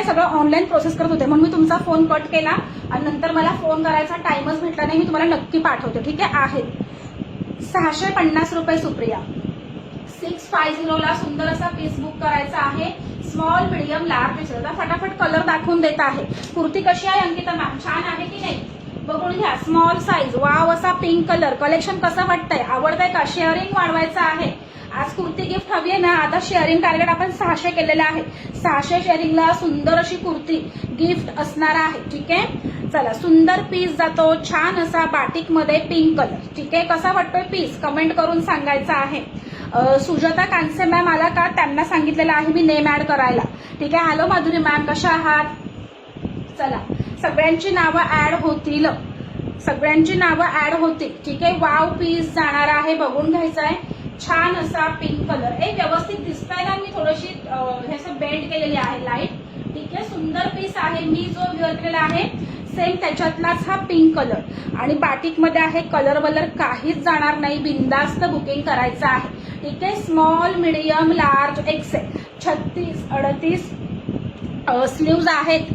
काय सगळं online process करत होते म्हणून मी तुमचा फोन कट केला आणि नंतर मला फोन करायचा टाइमच भेटला नाही. मी तुम्हाला नक्की पाठवते. ठीक आहे. 650 रुपये सुप्रिया. 650 ला सुंदर असा पीस बुक करायचा आहे. Small medium large. फटाफट कलर दाखवून देत आहे. कुर्ती कशी आहे अंकिता मॅम? छान आहे की नाही? बघून घ्या. Small size. वाव असा पिंक कलर. कलेक्शन कसं वाटतंय? आवडतंय का? शेअरिंग वाढवायचं आहे. आज कुर्ती गिफ्ट हवी आहे ना? आता शेअरिंग टार्गेट आपण 600 केलेलं आहे. 600 शेअरिंगला सुंदर अशी कुर्ती गिफ्ट असणार आहे. ठीक आहे. चला सुंदर पीस जातो. छान असा बाटिक मध्ये पिंक कलर. ठीक आहे. कसा वाटतोय पीस? कमेंट करून सांगायचं आहे. सुजाता कांसे मॅम आला का? त्यांना सांगितलेलं आहे मी नेम ऍड करायला. ठीक आहे. हॅलो माधुरी मॅम, कशा आहात? चला सगळ्यांची नावं ऍड होतील. सगळ्यांची नावं ऍड होतील. ठीक आहे. वाव पीस जाणार आहे. बघून घ्यायचा आहे. छान असा पिंक कलर. व्यवस्थित दिसताय ना? मी थोडीशी हे असं बेंड केलेली आहे लाईट. ठीक आहे. सुंदर पीस आहे. मी जो वेअर केलेला आहे सेम त्याच्यातलाच हा पिंक कलर आणि बाटिक मध्ये आहे. कलर वलर काहीच जाणार नाही. बिंदास्त बुकिंग करायचं आहे. ठीक आहे. Small medium large Excel 36 38 sleeves आहेत.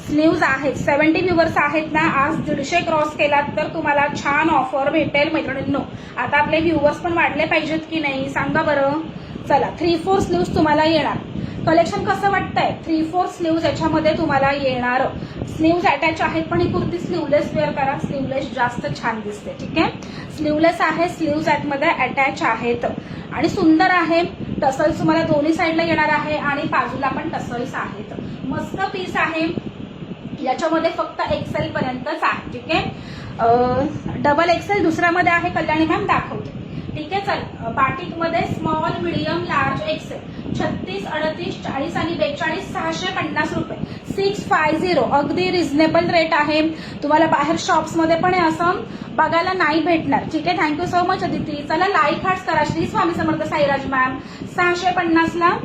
स्लीव्ज आहेत. 70 व्ह्यूवर्स आहेत ना? आज 150 क्रॉस केलात तर तुम्हाला छान ऑफर भेटेल मैत्रिणींनो. आता आपले व्ह्यूवर्स पण वाढले पाहिजेत की नाही सांगा बरं. चला 3-4 स्लीव्ज तुम्हाला येणार. कलेक्शन कसं वाटतंय? 3-4 स्लीव्ज याच्यामध्ये तुम्हाला येणार. स्लीव्ज अटॅच आहेत पण ही कुर्ती स्लीवलेस वेअर करा. स्लीवलेस जास्त छान दिसते. ठीक आहे. स्लीवलेस आहे. स्लीव्ज मध्ये अटॅच आहेत आणि सुंदर आहे. टसल्स तुम्हाला दोन्ही साईडला येणार आहे आणि बाजूला पण टसल्स आहेत. मस्त पीस आहे. याच्यामध्ये फक्त एक्सेल पर्यंतच आहे. ठीक आहे. डबल एक्सेल दुसऱ्यामध्ये आहे. कल्याणी मॅम दाखवते. ठीक आहे. चल बाटिक मध्ये स्मॉल मीडियम लार्ज एक्सेल 36 38 40 आणि 42 650 रुपये. 650 अगदी रिझनेबल रेट आहे. तुम्हाला बाहेर शॉप्स मध्ये पण असं बघायला नाही भेटणार. ठीक आहे. Thank you so much Aditi. चला लाईक हार्ट्स करा. श्री स्वामी समर्थ साईराज मॅम. 650 ला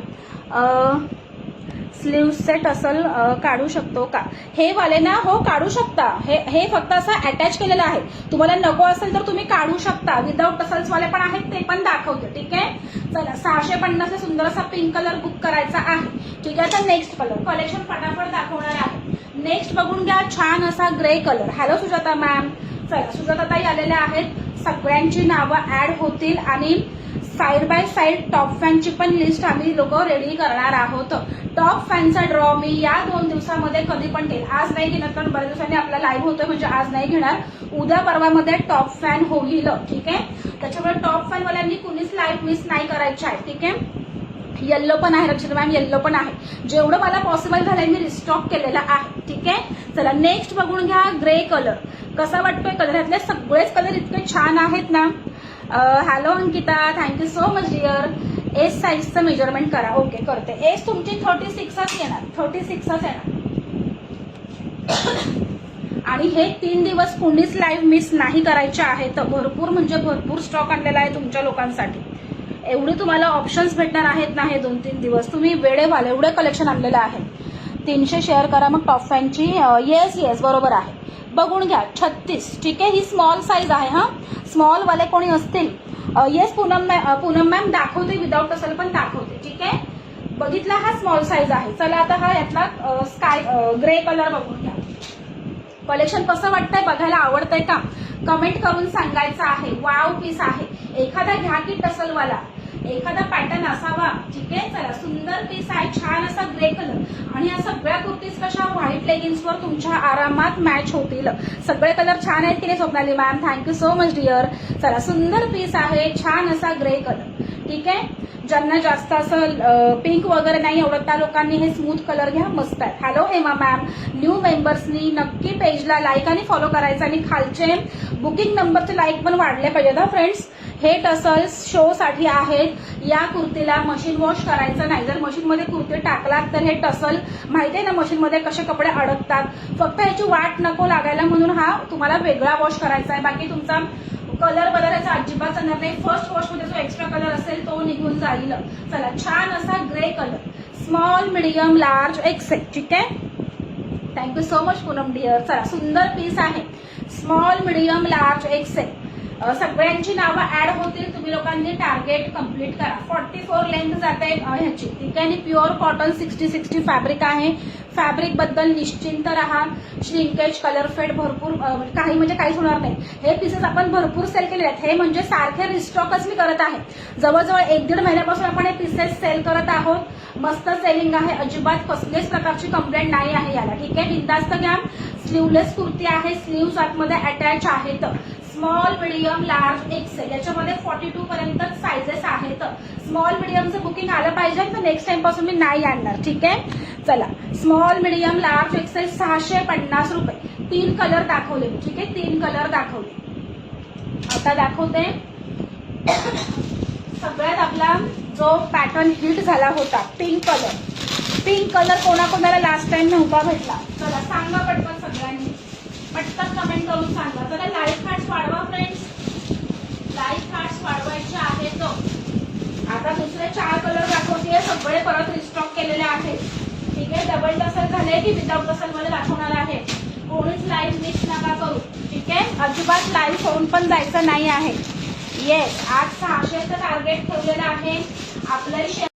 स्लीव्हचे टसल काढू शकतो का? हे वाले ना? हो काढू शकता. हे फक्त असं अटॅच केलेलं आहे. तुम्हाला नको असेल तर तुम्ही काढू शकता. विदाउट टसल्स वाले पण आहेत ते पण दाखवते. ठीक आहे. चला 650 ला सुंदर असा पिंक कलर बुक करायचा आहे. ठीक आहे. तर नेक्स्ट कलर कलेक्शन फटाफट दाखवणार आहे. नेक्स्ट बघून घ्या. छान असा grey colour. Hello Sujata ma'am. चला सुजाता ताई आलेल्या आहेत. सगळ्यांची नावं ऍड होतील आणि साइड बाय साइड टॉप फॅनची पण लिस्ट आम्ही लोक रेडी करणार आहोत. टॉप फॅनचा ड्रॉ मी या 2 दिवसामध्ये कधी पण घेईल. आज नाही घेणार कारण बऱ्याच दिवसांनी आपला लाईव्ह होतोय म्हणजे आज नाही घेणार. उद्या परवामध्ये टॉप फॅन होईल. ठीक आहे. त्याच्यामुळे टॉप फॅन वाल्यांनी कुणीच लाईव्ह मिस नाही करायची आहे. ठीक आहे. येल्लो पण आहे रक्षिता मॅम. येल्लो पण आहे. जेवढं मला पॉसिबल झालंय मी रिस्टॉक केलेला आहे. ठीक आहे. चला नेक्स्ट बघून घ्या. Grey colour. कसा वाटतोय कलर? यातले सगळेच कलर इतके छान आहेत ना. Hello Ankita. Thank you so much dear. S साईजचं मेजरमेंट करा. ओके करते. एस तुमची 36च येणार. 36च येणार. आणि हे 3 दिवस कुणीच लाईव्ह मिस नाही करायचे आहेत. भरपूर म्हणजे भरपूर स्टॉक आणलेला आहे तुमच्या लोकांसाठी. एवढे तुम्हाला ऑप्शन्स भेटणार आहेत ना हे 2-3 दिवस. तुम्ही वेळेवाल एवढे कलेक्शन आणलेलं आहे. 300 शेअर करा मग टॉप फॅनची. येस बरोबर आहे. बघून घ्या. 36. ठीक आहे. ही स्मॉल साईज आहे. हा स्मॉल वाले कोणी असतील? येस पूनम मॅम दाखवते. विदाउट टसल पण दाखवते. ठीक आहे. बघितला हा स्मॉल साईज आहे. चला आता हा यातला स्काय ग्रे कलर बघून घ्या. कलेक्शन कसं वाटतंय? बघायला आवडतंय का? कमेंट करून सांगायचं आहे. वाव पीस आहे. एखादा घ्या की टसलवाला. एखादा पॅटर्न असावा. ठीक आहे. चला सुंदर पीस आहे. छान असा ग्रे कलर आणि या सगळ्या कुर्तीज कशा व्हाईट लेगिन्सवर तुमच्या आरामात मॅच होतील. सगळे कलर छान आहेत की नाही Swapnali ma'am? Thank you so much dear. चला सुंदर पीस आहे. छान असा ग्रे कलर. ठीक आहे. ज्यांना जास्त असं पिंक वगैरे नाही आवडत त्या लोकांनी हे स्मूथ कलर घ्या. मस्त आहे. Hello Hema ma'am. न्यू मेंबर्सनी नक्की पेजला लाईक आणि फॉलो करायचं आणि खालचे बुकिंग नंबरचे लाईक पण वाढले पाहिजेत. फ्रेंड्स हे टसल्स शो साठी आहेत. या कुर्तीला मशीन वॉश करायचं नाही. जर मशीनमध्ये कुर्ती टाकलात तर हे टसल माहिती आहे ना मशीनमध्ये कसे कपडे अडकतात. फक्त ह्याची वाट नको लागायला म्हणून हा तुम्हाला वेगळा वॉश करायचा आहे. बाकी तुमचा कलर बदलायचा अजिबात चालणार नाही. फर्स्ट वॉश मध्ये जो एक्स्ट्रा कलर असेल तो निघून जाईल. चला छान असा grey colour. Small medium large XL. ठीक आहे. Thank you so much Poonam dear. चला सुंदर पीस आहे. Small medium large XL. सगळ्यांची नावं ऍड होतील. तुम्ही लोकांनी टार्गेट कम्प्लीट करा. 44 लेंथ जाते ह्याची. ठीक आहे. आणि प्युअर कॉटन 60-60 फॅब्रिक आहे. फॅब्रिक बद्दल निश्चिंत राहा. श्रिंकेज, कलर फेड भरपूर काहीच होणार नाही. हे पीसेस आपण भरपूर सेल केले आहेत. हे म्हणजे सारखे रिस्टॉकच मी करत आहे. जवळजवळ 1-1.5 महिन्यापासून आपण हे पीसेस सेल करत आहोत. मस्त सेलिंग आहे. अजिबात कसलीच प्रकारची कंप्लेंट नाही आहे याला. ठीक आहे, बिंदास्त घ्या. स्लीवलेस कुर्ती आहे. स्लीव्स आतमध्ये अटॅच आहेत. स्मॉल, मिडियम, लार्ज, एक्सेल याच्यामध्ये 42 पर्यंत सायझेस आहेत. स्मॉल मिडियमचं बुकिंग आलं पाहिजे तर नेक्स्ट टाइम पासून मी नाही आणणार. ठीक आहे, चला. स्मॉल, मिडियम, लार्ज, एक्सेल 650 रुपये. 3 कलर दाखवले मी. ठीक आहे, 3 कलर दाखवले. आता दाखवते सगळ्यात आपला जो पॅटर्न हिट झाला होता, पिंक कलर. पिंक कलर कोणाकोणाला लास्ट टाइम नव्हता भेटला. चला सांगा पटकन, सगळ्यांनी पटकन कमेंट करून सांगा. चला लाईक हार्ट्स वाढवा फ्रेंड्स, लाईक हार्ट्स वाढवायचे आहेत. आता दुसरे 4 कलर दाखवते. सगळे परत रिस्टॉक केलेले आहेत. ठीक आहे, डबल टसल झाले की विदाउट टसल मध्ये दाखवणार आहे. कोणीच लाईव्ह मिस नका करू. ठीक आहे, अजिबात लाईव्ह होऊन पण जायचं नाही आहे. येस, आज 600चं टार्गेट ठेवलेलं आहे. आपलं